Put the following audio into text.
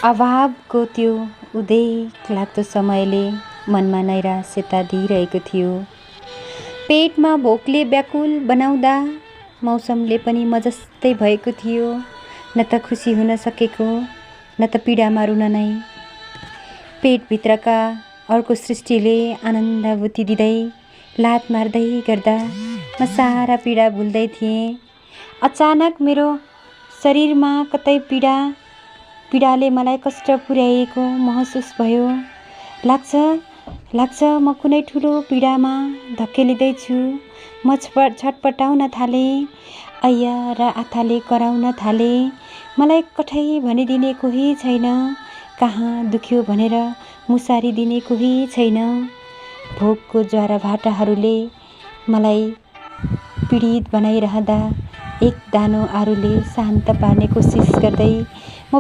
अभावको त्यो उदेक लाग्दो समयले मनमा नैराश्यता दिइरहेको थियो। पेटमा भोकले व्याकुल बनाउँदा मौसमले पनि म जस्तै भएको थियो, न त खुसी हुन सकेको न त पीडामा रुन नै। पेटभित्रका अर्को सृष्टिले आनन्दाभूति दिँदै लात मार्दै गर्दा म सारा पीडा भुल्दै थिएँ। अचानक मेरो शरीरमा कतै पीडाले मलाई कष्ट पुर्याएको महसुस भयो। लाग्छ म कुनै ठुलो पीडामा धकेलिँदैछु। म छटपटाउन थालेँ, ऐया र आँखाले कराउन थालेँ। मलाई कठै भनिदिने कोही छैन, कहाँ दुख्यो भनेर मुसारी दिने कोही छैन। भोकको ज्वारा भाटाहरूले मलाई पीडित बनाइरहँदा एक दानो आरूले शान्त पार्ने कोसिस गर्दै म